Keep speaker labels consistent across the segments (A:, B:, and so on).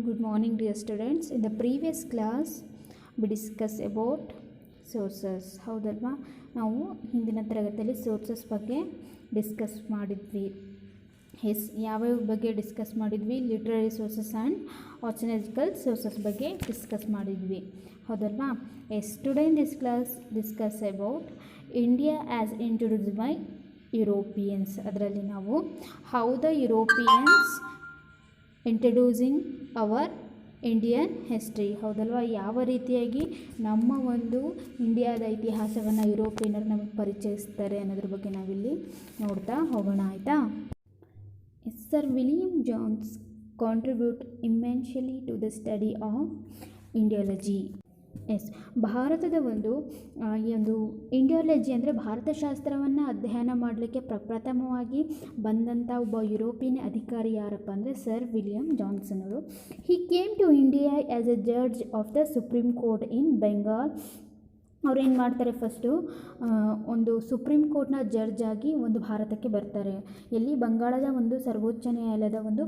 A: Good morning, dear students. In the previous class, we discussed about sources. ಹೌದಲ್ವಾ? ನಾವು ಹಿಂದಿನ ತರಗತಿಯಲ್ಲಿ ಸೋರ್ಸಸ್ ಬಗ್ಗೆ ಡಿಸ್ಕಸ್ ಮಾಡಿದ್ವಿ. ಯಾವ್ಯಾವ ಬಗ್ಗೆ ಡಿಸ್ಕಸ್ ಮಾಡಿದ್ವಿ? ಲಿಟ್ರರಿ ಸೋರ್ಸಸ್ ಆ್ಯಂಡ್ ಆರ್ಚನಾಲಜಿಕಲ್ ಸೋರ್ಸಸ್ ಬಗ್ಗೆ ಡಿಸ್ಕಸ್ ಮಾಡಿದ್ವಿ. ಹೌದಲ್ವಾ? Today in this class discuss about India as introduced by Europeans. ಅದರಲ್ಲಿ ನಾವು how the Europeans introducing our Indian history. ಹೌದಲ್ವಾ? ಯಾವ ರೀತಿಯಾಗಿ ನಮ್ಮ ಒಂದು ಇಂಡಿಯಾದ ಇತಿಹಾಸವನ್ನು ಯುರೋಪಿಯನ್ನರು ನಮಗೆ ಪರಿಚಯಿಸ್ತಾರೆ ಅನ್ನೋದ್ರ ಬಗ್ಗೆ ನಾವಿಲ್ಲಿ ನೋಡ್ತಾ ಹೋಗೋಣ. ಆಯಿತಾ? Sir William Jones contribute immensely to the study of Indology. ಭಾರತದ ಈ ಒಂದು ಇಂಡಿಯಾಲಜಿ ಅಂದರೆ ಭಾರತಶಾಸ್ತ್ರವನ್ನು ಅಧ್ಯಯನ ಮಾಡಲಿಕ್ಕೆ ಪ್ರಪ್ರಥಮವಾಗಿ ಬಂದಂಥ ಒಬ್ಬ ಯುರೋಪಿಯನ್ ಅಧಿಕಾರಿ ಯಾರಪ್ಪ ಅಂದರೆ ಸರ್ ವಿಲಿಯಂ ಜಾನ್ಸನ್ ಅವರು. He came to India as a judge of the Supreme Court in Bengal. ಅವ್ರು ಏನು ಮಾಡ್ತಾರೆ, ಫಸ್ಟು ಒಂದು ಸುಪ್ರೀಂ ಕೋರ್ಟ್ನ ಜಡ್ಜ್ ಆಗಿ ಒಂದು ಭಾರತಕ್ಕೆ ಬರ್ತಾರೆ. ಎಲ್ಲಿ? ಬಂಗಾಳದ ಒಂದು ಸರ್ವೋಚ್ಚ ನ್ಯಾಯಾಲಯದ ಒಂದು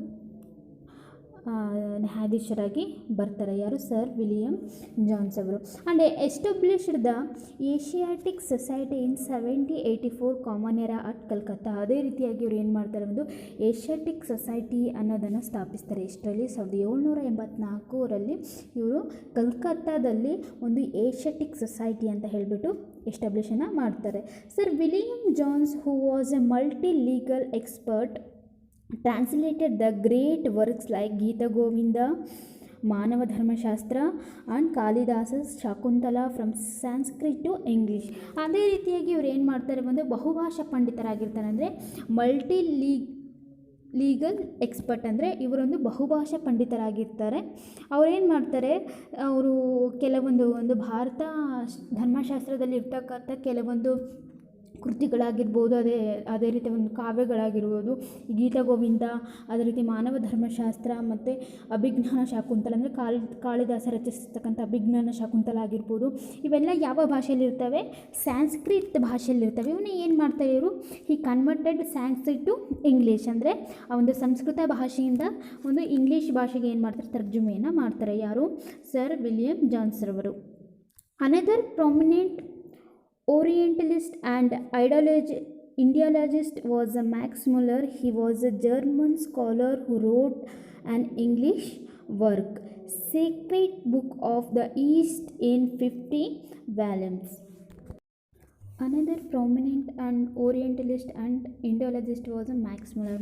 A: ನ್ಯಾಯಾಧೀಶರಾಗಿ ಬರ್ತಾರೆ. ಯಾರು? ಸರ್ ವಿಲಿಯಂ ಜಾನ್ಸ್ ಅವರು. And established the Asiatic society in 1784 common era at Calcutta. ಅದೇ ರೀತಿಯಾಗಿ ಇವರು ಏನು ಮಾಡ್ತಾರೆ, ಒಂದು ಏಷ್ಯಾಟಿಕ್ ಸೊಸೈಟಿ ಅನ್ನೋದನ್ನು ಸ್ಥಾಪಿಸ್ತಾರೆ. ಎಷ್ಟರಲ್ಲಿ? 1784ರಲ್ಲಿ ಇವರು ಕಲ್ಕತ್ತಾದಲ್ಲಿ ಒಂದು ಏಷ್ಯಾಟಿಕ್ ಸೊಸೈಟಿ ಅಂತ ಹೇಳಿಬಿಟ್ಟು ಎಸ್ಟಾಬ್ಲಿಷನ್ನು ಮಾಡ್ತಾರೆ. Sir William Jones who was a multilingual expert translated the great works like Gita Govinda, Manava Dharmashastra and Kalidasa's Shakuntala from Sanskrit to English. ಅದೇ ರೀತಿಯಾಗಿ ಇವ್ರು ಏನು ಮಾಡ್ತಾರೆ, ಒಂದು ಬಹುಭಾಷಾ ಪಂಡಿತರಾಗಿರ್ತಾರೆ. ಅಂದರೆ ಮಲ್ಟಿ ಲೀಗಲ್ ಎಕ್ಸ್ಪರ್ಟ್ ಅಂದರೆ ಇವರೊಂದು ಬಹುಭಾಷಾ ಪಂಡಿತರಾಗಿರ್ತಾರೆ. ಅವರೇನು ಮಾಡ್ತಾರೆ, ಅವರು ಕೆಲವೊಂದು ಭಾರತ ಧರ್ಮಶಾಸ್ತ್ರದಲ್ಲಿ ಇರ್ತಕ್ಕಂಥ ಕೆಲವೊಂದು ಕೃತಿಗಳಾಗಿರ್ಬೋದು, ಅದೇ ರೀತಿ ಒಂದು ಕಾವ್ಯಗಳಾಗಿರ್ಬೋದು, ಗೀತಾ ಗೋವಿಂದ, ಅದೇ ರೀತಿ ಮಾನವ ಧರ್ಮಶಾಸ್ತ್ರ ಮತ್ತು ಅಭಿಜ್ಞಾನ ಶಾಕುಂತಲ ಅಂದರೆ ಕಾಳಿದಾಸ ರಚಿಸಿರ್ತಕ್ಕಂಥ ಅಭಿಜ್ಞಾನ ಶಾಕುಂತಲ ಆಗಿರ್ಬೋದು. ಇವೆಲ್ಲ ಯಾವ ಭಾಷೆಯಲ್ಲಿರ್ತವೆ? ಸ್ಯಾನ್ಸ್ಕ್ರಿಟ್ ಭಾಷೆಯಲ್ಲಿರ್ತವೆ. ಇವನ್ನ ಏನು ಮಾಡ್ತಾರೆ ಇವರು? ಹಿ ಕನ್ವರ್ಟೆಡ್ ಸ್ಯಾನ್ಸ್ಕ್ರಿಟ್ ಟು ಇಂಗ್ಲೀಷ್. ಅಂದರೆ ಆ ಒಂದು ಸಂಸ್ಕೃತ ಭಾಷೆಯಿಂದ ಒಂದು ಇಂಗ್ಲೀಷ್ ಭಾಷೆಗೆ ಏನು ಮಾಡ್ತಾರೆ, ತರ್ಜುಮೆಯನ್ನು ಮಾಡ್ತಾರೆ. ಯಾರು? ಸರ್ ವಿಲಿಯಂ ಜಾನ್ಸ್ರವರು. Another prominent Orientalist and Indiologist was Max Muller. He was a German scholar who wrote an English work, Sacred Book of the East, in 50 volumes. Another prominent and Orientalist and Indiologist was Max Muller.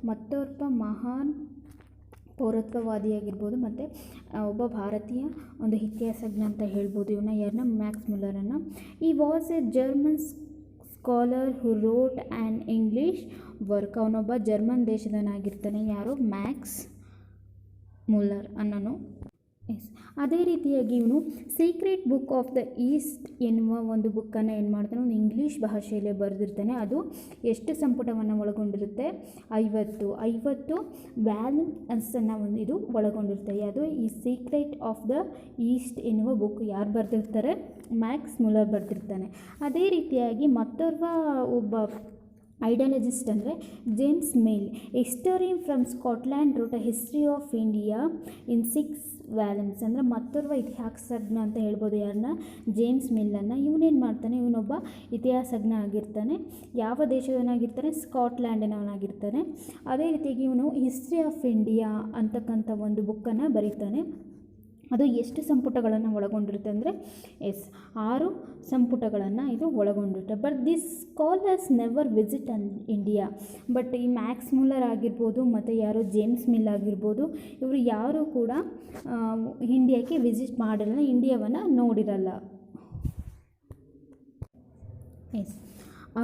A: ಮತ್ತೊಬ್ಬ ಮಹಾನ್ ಪೌರತ್ವವಾದಿಯಾಗಿರ್ಬೋದು ಮತ್ತು ಒಬ್ಬ ಭಾರತೀಯ ಒಂದು ಇತಿಹಾಸಜ್ಞ ಅಂತ ಹೇಳ್ಬೋದು. ಇವನ್ನ ಯಾರನ್ನ? ಮ್ಯಾಕ್ಸ್ ಮುಲ್ಲರನ್ನು. ಈ was a German scholar who wrote an English work. ಅವನೊಬ್ಬ ಜರ್ಮನ್ ದೇಶದವನಾಗಿರ್ತಾನೆ. ಯಾರು? ಮ್ಯಾಕ್ಸ್ ಮುಲ್ಲರ್ ಅನ್ನೋನು. ಅದೇ ರೀತಿಯಾಗಿ ಇವನು secret book of the East ಎನ್ನುವ ಒಂದು ಬುಕ್ಕನ್ನು ಏನು ಮಾಡ್ತಾನೆ, ಒಂದು ಇಂಗ್ಲೀಷ್ ಭಾಷೆಯಲ್ಲೇ ಬರೆದಿರ್ತಾನೆ. ಅದು ಎಷ್ಟು ಸಂಪುಟವನ್ನು ಒಳಗೊಂಡಿರುತ್ತೆ? 50 ವ್ಯಾಲ್ಯೂಮ್ಸನ್ನು ಇದು ಒಳಗೊಂಡಿರುತ್ತೆ. ಅದು ಈ ಸೀಕ್ರೆಟ್ ಆಫ್ ದ ಈಸ್ಟ್ ಎನ್ನುವ ಬುಕ್ ಯಾರು ಬರೆದಿರ್ತಾರೆ? Max Muller ಬರೆದಿರ್ತಾನೆ. ಅದೇ ರೀತಿಯಾಗಿ ಒಬ್ಬ ಐಡಿಯಾಲಜಿಸ್ಟ್ ಅಂದರೆ James mill, historian from Scotland, wrote a history of India in 6 volumes. ಅಂದರೆ ಮತ್ತೋರ್ವ ಇತಿಹಾಸಜ್ಞ ಅಂತ ಹೇಳ್ಬೋದು. ಯಾರನ್ನ? ಜೇಮ್ಸ್ ಮಿಲ್ಲನ್ನು. ಇವನೇನು ಮಾಡ್ತಾನೆ, ಇವನೊಬ್ಬ ಇತಿಹಾಸಜ್ಞ ಆಗಿರ್ತಾನೆ. ಯಾವ ದೇಶದವನಾಗಿರ್ತಾನೆ? ಸ್ಕಾಟ್ಲ್ಯಾಂಡಿನವನಾಗಿರ್ತಾನೆ. ಅದೇ ರೀತಿಯಾಗಿ ಇವನು ಹಿಸ್ಟ್ರಿ ಆಫ್ ಇಂಡಿಯಾ ಅಂತಕ್ಕಂಥ ಒಂದು ಬುಕ್ಕನ್ನು ಬರೀತಾನೆ. ಅದು ಎಷ್ಟು ಸಂಪುಟಗಳನ್ನು ಒಳಗೊಂಡಿರುತ್ತೆ ಅಂದರೆ 6 ಸಂಪುಟಗಳನ್ನು ಇದು ಒಳಗೊಂಡಿರುತ್ತೆ. But this scholars never visit India. But ಈ ಮ್ಯಾಕ್ಸ್ ಮುಲ್ಲರ್ ಆಗಿರ್ಬೋದು ಮತ್ತು ಯಾರು ಜೇಮ್ಸ್ ಮಿಲ್ ಆಗಿರ್ಬೋದು, ಇವರು ಯಾರೂ ಕೂಡ ಇಂಡಿಯಾಕ್ಕೆ ವಿಸಿಟ್ ಮಾಡಿರಲ್ಲ, ಇಂಡಿಯಾವನ್ನು ನೋಡಿರಲ್ಲ.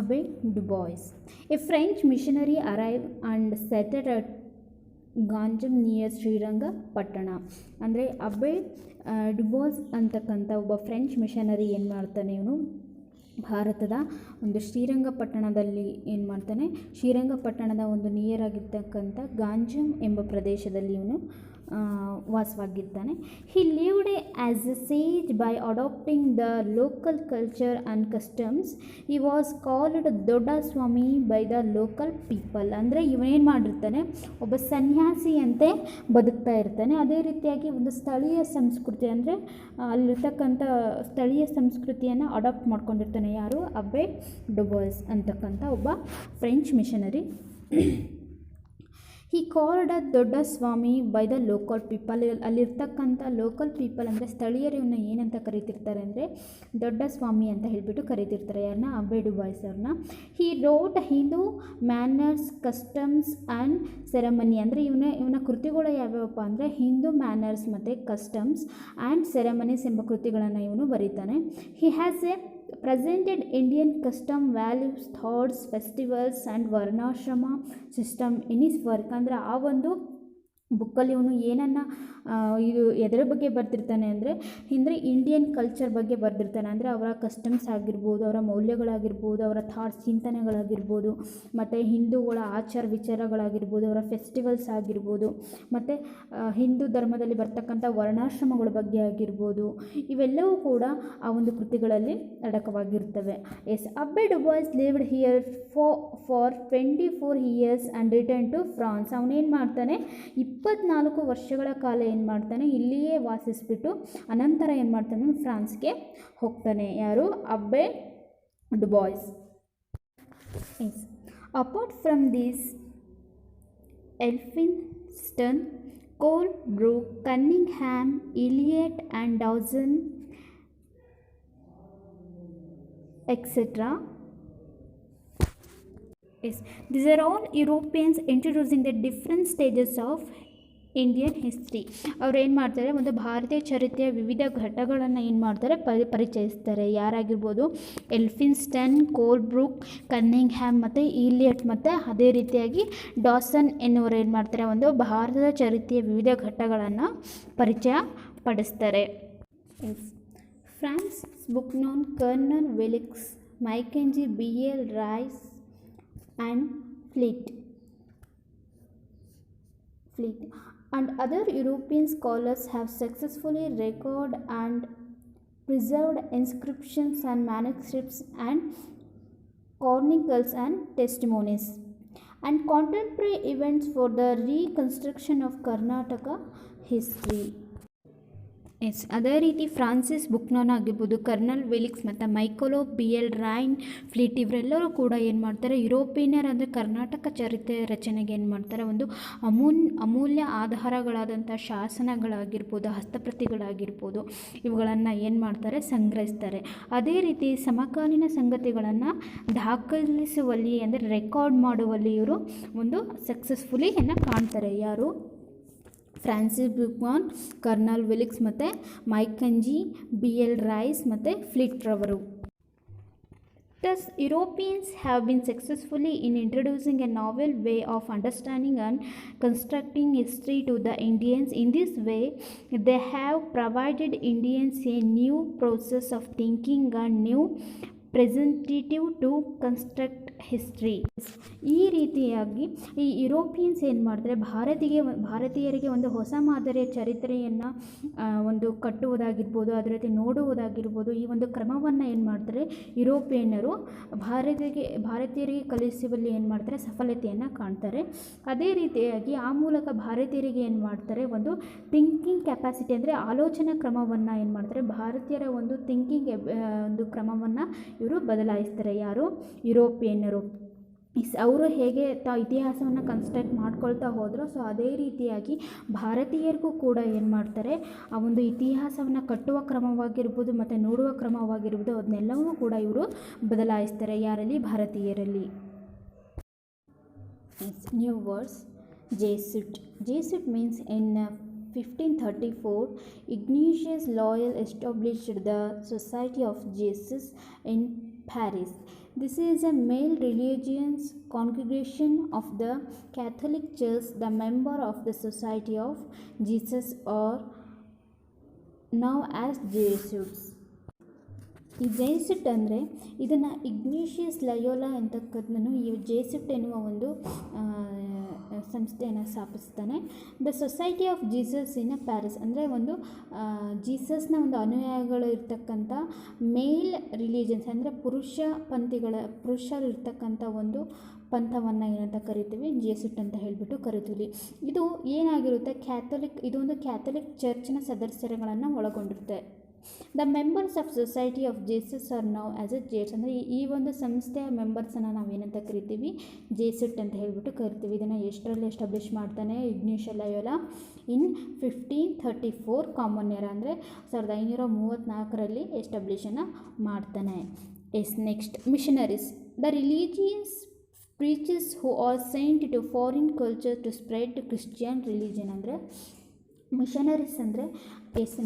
A: Abbe Dubois, a French missionary arrive and settled at Ganjam near Srirangapatna. ಅಂದರೆ ಅಬೆ ಡುಬಾಸ್ ಅಂತಕ್ಕಂಥ ಒಬ್ಬ ಫ್ರೆಂಚ್ ಮಿಷನರಿ ಏನು ಮಾಡ್ತಾನೆ, ಇವನು ಭಾರತದ ಒಂದು ಶ್ರೀರಂಗಪಟ್ಟಣದಲ್ಲಿ ಏನು ಮಾಡ್ತಾನೆ, ಶ್ರೀರಂಗಪಟ್ಟಣದ ಒಂದು ನಿಯರ್ ಆಗಿರ್ತಕ್ಕಂಥ ಗಾಂಜಮ್ ಎಂಬ ಪ್ರದೇಶದಲ್ಲಿ ಇವನು ವಾಸವಾಗಿರ್ತಾನೆ. He lived as a sage by adopting the local culture and customs. He was called Dodda Swami by the local people. ಅಂದರೆ ಇವನೇನು ಮಾಡಿರ್ತಾನೆ, ಒಬ್ಬ ಸನ್ಯಾಸಿಯಂತೆ ಬದುಕ್ತಾ ಇರ್ತಾನೆ. ಅದೇ ರೀತಿಯಾಗಿ ಒಂದು ಸ್ಥಳೀಯ ಸಂಸ್ಕೃತಿ ಅಂದರೆ ಅಲ್ಲಿರ್ತಕ್ಕಂಥ ಸ್ಥಳೀಯ ಸಂಸ್ಕೃತಿಯನ್ನು ಅಡಾಪ್ಟ್ ಮಾಡ್ಕೊಂಡಿರ್ತಾನೆ. ಯಾರು? ಅಬ್ಬೆ ಡುಬಾಯ್ಸ್ ಅಂತಕ್ಕಂಥ ಒಬ್ಬ French missionary. He called Dodda Swami by the local people. ಅಲ್ಲಿರ್ತಕ್ಕಂಥ ಲೋಕಲ್ ಪೀಪಲ್ ಅಂದರೆ ಸ್ಥಳೀಯರನ್ನ ಏನಂತ ಕರೀತಿರ್ತಾರೆ ಅಂದರೆ ದೊಡ್ಡ ಸ್ವಾಮಿ ಅಂತ ಹೇಳಿಬಿಟ್ಟು ಕರೀತಿರ್ತಾರೆ. ಯಾರನ್ನ? ಅಬ್ಬೆ ಡುಬಾಯ್ಸ್ ಅವ್ರನ್ನ. He wrote Hindu manners, customs and ceremony. ಅಂದರೆ ಇವನ ಕೃತಿಗಳು ಯಾವ್ಯಾವಪ್ಪ ಅಂದರೆ ಹಿಂದೂ ಮ್ಯಾನರ್ಸ್ ಮತ್ತು ಕಸ್ಟಮ್ಸ್ ಆ್ಯಂಡ್ ಸೆರೆಮನೀಸ್ ಎಂಬ ಕೃತಿಗಳನ್ನು ಇವನು ಬರೀತಾನೆ. He has a presented Indian custom, values, thoughts, festivals and varnashrama system in his work. ಅಂದರೆ ಆ ಒಂದು ಬುಕ್ಕಲ್ಲಿ ಇವನು ಏನನ್ನು ಇದು ಎದರ ಬಗ್ಗೆ ಬರ್ತಿರ್ತಾನೆ ಅಂದರೆ ಇಂಡಿಯನ್ ಕಲ್ಚರ್ ಬಗ್ಗೆ ಬರೆದಿರ್ತಾನೆ. ಅಂದರೆ ಅವರ ಕಸ್ಟಮ್ಸ್ ಆಗಿರ್ಬೋದು, ಅವರ ಮೌಲ್ಯಗಳಾಗಿರ್ಬೋದು, ಅವರ ಥಾಟ್ಸ್ ಚಿಂತನೆಗಳಾಗಿರ್ಬೋದು, ಮತ್ತು ಹಿಂದೂಗಳ ಆಚಾರ ವಿಚಾರಗಳಾಗಿರ್ಬೋದು, ಅವರ ಫೆಸ್ಟಿವಲ್ಸ್ ಆಗಿರ್ಬೋದು, ಮತ್ತು ಹಿಂದೂ ಧರ್ಮದಲ್ಲಿ ಬರ್ತಕ್ಕಂಥ ವರ್ಣಾಶ್ರಮಗಳ ಬಗ್ಗೆ ಆಗಿರ್ಬೋದು, ಇವೆಲ್ಲವೂ ಕೂಡ ಆ ಒಂದು ಕೃತಿಗಳಲ್ಲಿ ಅಡಕವಾಗಿರ್ತವೆ. Yes, Abbe Dubois lived here for 24 years and return to France. ಅವನೇನು ಮಾಡ್ತಾನೆ, 24 ವರ್ಷಗಳ ಕಾಲ ಏನು ಮಾಡ್ತಾನೆ, ಇಲ್ಲಿಯೇ ವಾಸಿಸ್ಬಿಟ್ಟು ಅನಂತರ ಏನು ಮಾಡ್ತಾನೆ, ಫ್ರಾನ್ಸ್ಗೆ ಹೋಗ್ತಾನೆ. ಯಾರು? Abbe Dubois. Yes, apart from this Elphinstone, Colebrooke, Cunningham, Elliot and Dowson etc. Yes, these are all Europeans introducing the different stages of Indian history. ಅವ್ರು ಏನು ಮಾಡ್ತಾರೆ, ಒಂದು ಭಾರತೀಯ ಚರಿತ್ರೆಯ ವಿವಿಧ ಘಟ್ಟಗಳನ್ನು ಏನು ಮಾಡ್ತಾರೆ, ಪರಿಚಯಿಸ್ತಾರೆ. ಯಾರಾಗಿರ್ಬೋದು? ಎಲ್ಫಿನ್ಸ್ಟನ್, ಕೋಲ್ಬ್ರೂಕ್, ಕನ್ನಿಂಗ್ಹ್ಯಾಮ್ ಮತ್ತು ಇಲಿಯಟ್ ಮತ್ತು ಅದೇ ರೀತಿಯಾಗಿ ಡಾಸನ್ ಎನ್ನುವರು ಏನು ಮಾಡ್ತಾರೆ, ಒಂದು ಭಾರತದ ಚರಿತ್ರೆಯ ವಿವಿಧ ಘಟ್ಟಗಳನ್ನು ಪರಿಚಯ ಪಡಿಸ್ತಾರೆ. Francis Buchanan, colonel Wilks, Mackenzie, B.L. Rice and Fleet and other European scholars have successfully recorded and preserved inscriptions and manuscripts and chronicles and testimonies and contemporary events for the reconstruction of Karnataka history. Yes, ಅದೇ ರೀತಿ Francis ಬುಕ್ನಾನ್ ಆಗಿರ್ಬೋದು, kernel ವಿಲಿಕ್ಸ್ ಮತ್ತು ಮೈಕೋಲೋ, B.L. Rain, fleet ಇವರೆಲ್ಲರೂ ಕೂಡ ಏನು ಮಾಡ್ತಾರೆ, ಯುರೋಪಿಯನ್ನರ್ ಅಂದರೆ ಕರ್ನಾಟಕ ಚರಿತ್ರೆ ರಚನೆಗೆ ಏನು ಮಾಡ್ತಾರೆ, ಒಂದು ಅಮೂಲ್ಯ ಆಧಾರಗಳಾದಂಥ ಶಾಸನಗಳಾಗಿರ್ಬೋದು, ಹಸ್ತಪ್ರತಿಗಳಾಗಿರ್ಬೋದು, ಇವುಗಳನ್ನು ಏನು ಮಾಡ್ತಾರೆ, ಸಂಗ್ರಹಿಸ್ತಾರೆ. ಅದೇ ರೀತಿ ಸಮಕಾಲೀನ ಸಂಗತಿಗಳನ್ನು ದಾಖಲಿಸುವಲ್ಲಿ ಅಂದರೆ ರೆಕಾರ್ಡ್ ಮಾಡುವಲ್ಲಿ ಇವರು ಒಂದು ಸಕ್ಸಸ್ಫುಲಿ ಕಾಣ್ತಾರೆ. ಯಾರು? ಫ್ರಾನ್ಸಿಸ್ ಬುಕ್ನಾನ್, ಕರ್ನಲ್ ವಿಲಿಕ್ಸ್ ಮತ್ತು ಮೈಕೆಂಜಿ, B.L. ರೈಸ್ ಮತ್ತು ಫ್ಲೀಟ್ ರವರು. Thus, Europeans have been successfully in introducing a novel way of understanding and constructing history to the Indians. In this way, they have provided Indians a new process of thinking and new representative to construct history. ಈ ರೀತಿಯಾಗಿ ಈ Europeans ಏನು ಮಾಡ್ತಾರೆ, ಭಾರತೀಯರಿಗೆ ಒಂದು ಹೊಸ ಮಾದರಿಯ ಚರಿತ್ರೆಯನ್ನು ಒಂದು ಕಟ್ಟುವುದಾಗಿರ್ಬೋದು, ಅದೇ ರೀತಿ ನೋಡುವುದಾಗಿರ್ಬೋದು, ಈ ಒಂದು ಕ್ರಮವನ್ನು ಏನು ಮಾಡ್ತಾರೆ, ಯುರೋಪಿಯನ್ನರು ಭಾರತೀಯರಿಗೆ ಕಲಿಸುವಲ್ಲಿ ಏನು ಮಾಡ್ತಾರೆ, ಸಫಲತೆಯನ್ನು ಕಾಣ್ತಾರೆ. ಅದೇ ರೀತಿಯಾಗಿ ಆ ಮೂಲಕ ಭಾರತೀಯರಿಗೆ ಏನು ಮಾಡ್ತಾರೆ, ಒಂದು ಥಿಂಕಿಂಗ್ ಕೆಪಾಸಿಟಿ ಅಂದರೆ ಆಲೋಚನಾ ಕ್ರಮವನ್ನು ಏನು ಮಾಡ್ತಾರೆ, ಭಾರತೀಯರ ಒಂದು ಥಿಂಕಿಂಗ್ ಒಂದು ಕ್ರಮವನ್ನು ಇವರು ಬದಲಾಯಿಸ್ತಾರೆ. ಯಾರು? ಯುರೋಪಿಯನ್ನರು. ಅವರು ಹೇಗೆ ಇತಿಹಾಸವನ್ನು ಕನ್ಸ್ಟ್ರಕ್ಟ್ ಮಾಡ್ಕೊಳ್ತಾ ಹೋದರು, ಸೊ ಅದೇ ರೀತಿಯಾಗಿ ಭಾರತೀಯರಿಗೂ ಕೂಡ ಏನು ಮಾಡ್ತಾರೆ, ಆ ಒಂದು ಇತಿಹಾಸವನ್ನು ಕಟ್ಟುವ ಕ್ರಮವಾಗಿರ್ಬೋದು ಮತ್ತು ನೋಡುವ ಕ್ರಮವಾಗಿರ್ಬೋದು, ಅದನ್ನೆಲ್ಲವೂ ಕೂಡ ಇವರು ಬದಲಾಯಿಸ್ತಾರೆ. ಯಾರಲ್ಲಿ? ಭಾರತೀಯರಲ್ಲಿ. New words. Jesuit. Jesuit means in 1534, Ignatius Loyola established the Society of Jesus in Paris. This is a male religious congregation of the Catholic Church. The member of the Society of Jesus are known as Jesuits. ಈ ಜೇಸುಟ್ ಅಂದರೆ ಇದನ್ನು Ignatius Loyola ಅಂತಕ್ಕಂಥನು ಈ ಜೇಸುಟ್ ಎನ್ನುವ ಒಂದು ಸಂಸ್ಥೆಯನ್ನು ಸ್ಥಾಪಿಸ್ತಾನೆ. The society of Jesus in Paris ಅಂದರೆ ಒಂದು ಜೀಸಸ್ನ ಒಂದು ಅನುಯಾಯಿಗಳು ಇರ್ತಕ್ಕಂಥ ಮೇಲ್ ರಿಲಿಜನ್ಸ್ ಅಂದರೆ ಪುರುಷರು ಇರ್ತಕ್ಕಂಥ ಒಂದು ಪಂಥವನ್ನು ಏನಂತ ಕರಿತೀವಿ, ಜೇಸುಟ್ ಅಂತ ಹೇಳಿಬಿಟ್ಟು ಕರಿತೀವಿ. ಇದು ಏನಾಗಿರುತ್ತೆ, ಇದೊಂದು ಕ್ಯಾಥೋಲಿಕ್ ಚರ್ಚ್ನ ಸದಸ್ಯರುಗಳನ್ನು ಒಳಗೊಂಡಿರುತ್ತೆ. The members of society of Jesus are now as a Jesuits ಅಂದರೆ ಈ ಒಂದು ಸಂಸ್ಥೆಯ ಮೆಂಬರ್ಸನ್ನು ನಾವೇನಂತ ಕರಿತೀವಿ, ಜೇಸುಟ್ ಅಂತ ಹೇಳಿಬಿಟ್ಟು ಕರಿತೀವಿ. ಇದನ್ನು ಎಷ್ಟರಲ್ಲಿ ಎಸ್ಟಾಬ್ಲಿಷ್ ಮಾಡ್ತಾನೆ, Ignatius Loyola in 1534 common era ಅಂದರೆ 1534ರಲ್ಲಿ ಎಸ್ಟಾಬ್ಲಿಷನ್ನು ಮಾಡ್ತಾನೆ. Next missionaries. The religious preachers who are sent to foreign culture to spread Christian religion ಅಂದರೆ ಮಿಷನರೀಸ್ ಅಂದರೆ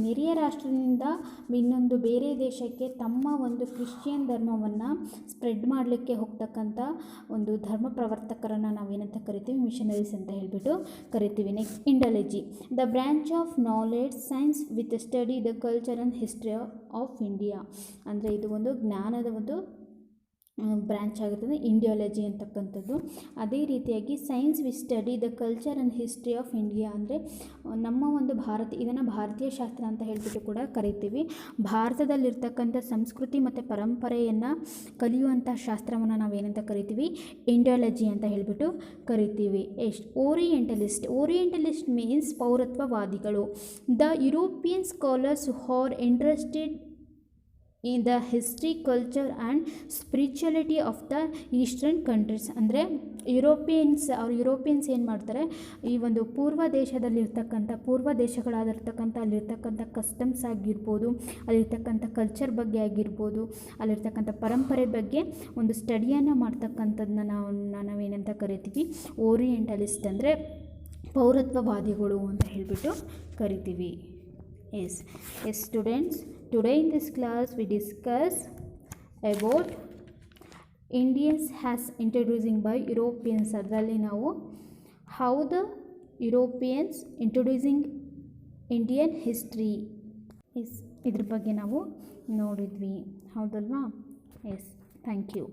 A: ನೆರೆಯ ರಾಷ್ಟ್ರದಿಂದ ಇನ್ನೊಂದು ಬೇರೆ ದೇಶಕ್ಕೆ ತಮ್ಮ ಒಂದು ಕ್ರಿಶ್ಚಿಯನ್ ಧರ್ಮವನ್ನು ಸ್ಪ್ರೆಡ್ ಮಾಡಲಿಕ್ಕೆ ಹೋಗ್ತಕ್ಕಂಥ ಒಂದು ಧರ್ಮ ಪ್ರವರ್ತಕರನ್ನು ನಾವೇನಂತ ಕರಿತೀವಿ, ಮಿಷನರೀಸ್ ಅಂತ ಹೇಳಿಬಿಟ್ಟು ಕರಿತೀವಿ. Next Indology. The branch of knowledge science with study the culture and history of India ಅಂದರೆ ಇದು ಒಂದು ಜ್ಞಾನದ ಒಂದು ಬ್ರ್ಯಾಂಚ್ ಆಗಿರ್ತದೆ ಇಂಡಿಯಾಲಜಿ ಅಂತಕ್ಕಂಥದ್ದು. ಅದೇ ರೀತಿಯಾಗಿ science we study the culture and history of India ಅಂದರೆ ನಮ್ಮ ಒಂದು ಇದನ್ನು ಭಾರತೀಯ ಶಾಸ್ತ್ರ ಅಂತ ಹೇಳಿಬಿಟ್ಟು ಕೂಡ ಕರಿತೀವಿ. ಭಾರತದಲ್ಲಿರ್ತಕ್ಕಂಥ ಸಂಸ್ಕೃತಿ ಮತ್ತು ಪರಂಪರೆಯನ್ನು ಕಲಿಯುವಂಥ ಶಾಸ್ತ್ರವನ್ನು ನಾವೇನಂತ ಕರಿತೀವಿ, ಇಂಡಿಯಾಲಜಿ ಅಂತ ಹೇಳಿಬಿಟ್ಟು ಕರಿತೀವಿ. ಓರಿಯೆಂಟಲಿಸ್ಟ್ ಮೀನ್ಸ್ ಪೌರತ್ವವಾದಿಗಳು. The European scholars who are interested in the history, culture and spirituality of the eastern countries ಅಂದರೆ ಯುರೋಪಿಯನ್ಸ್ ಏನು ಮಾಡ್ತಾರೆ, ಈ ಒಂದು ಪೂರ್ವ ದೇಶಗಳಾಗಿರ್ತಕ್ಕಂಥ ಅಲ್ಲಿರ್ತಕ್ಕಂಥ ಕಸ್ಟಮ್ಸ್ ಆಗಿರ್ಬೋದು, ಅಲ್ಲಿರ್ತಕ್ಕಂಥ ಕಲ್ಚರ್ ಬಗ್ಗೆ ಆಗಿರ್ಬೋದು, ಅಲ್ಲಿರ್ತಕ್ಕಂಥ ಪರಂಪರೆ ಬಗ್ಗೆ ಒಂದು ಸ್ಟಡಿಯನ್ನು ಮಾಡ್ತಕ್ಕಂಥದ್ದನ್ನ ನಾವೇನಂತ ಕರಿತೀವಿ, ಓರಿಯೆಂಟಲಿಸ್ಟ್ ಅಂದರೆ ಪೌರತ್ವವಾದಿಗಳು ಅಂತ ಹೇಳಿಬಿಟ್ಟು ಕರಿತೀವಿ. Yes students, today in this class we discuss about Indians has introducing by Europeans. ಅದರಲ್ಲಿ ನಾವು how the Europeans introducing Indian history ಇದ್ರ ಬಗ್ಗೆ ನಾವು ನೋಡಿದ್ವಿ, ಹೌದಲ್ವಾ? Yes, thank you.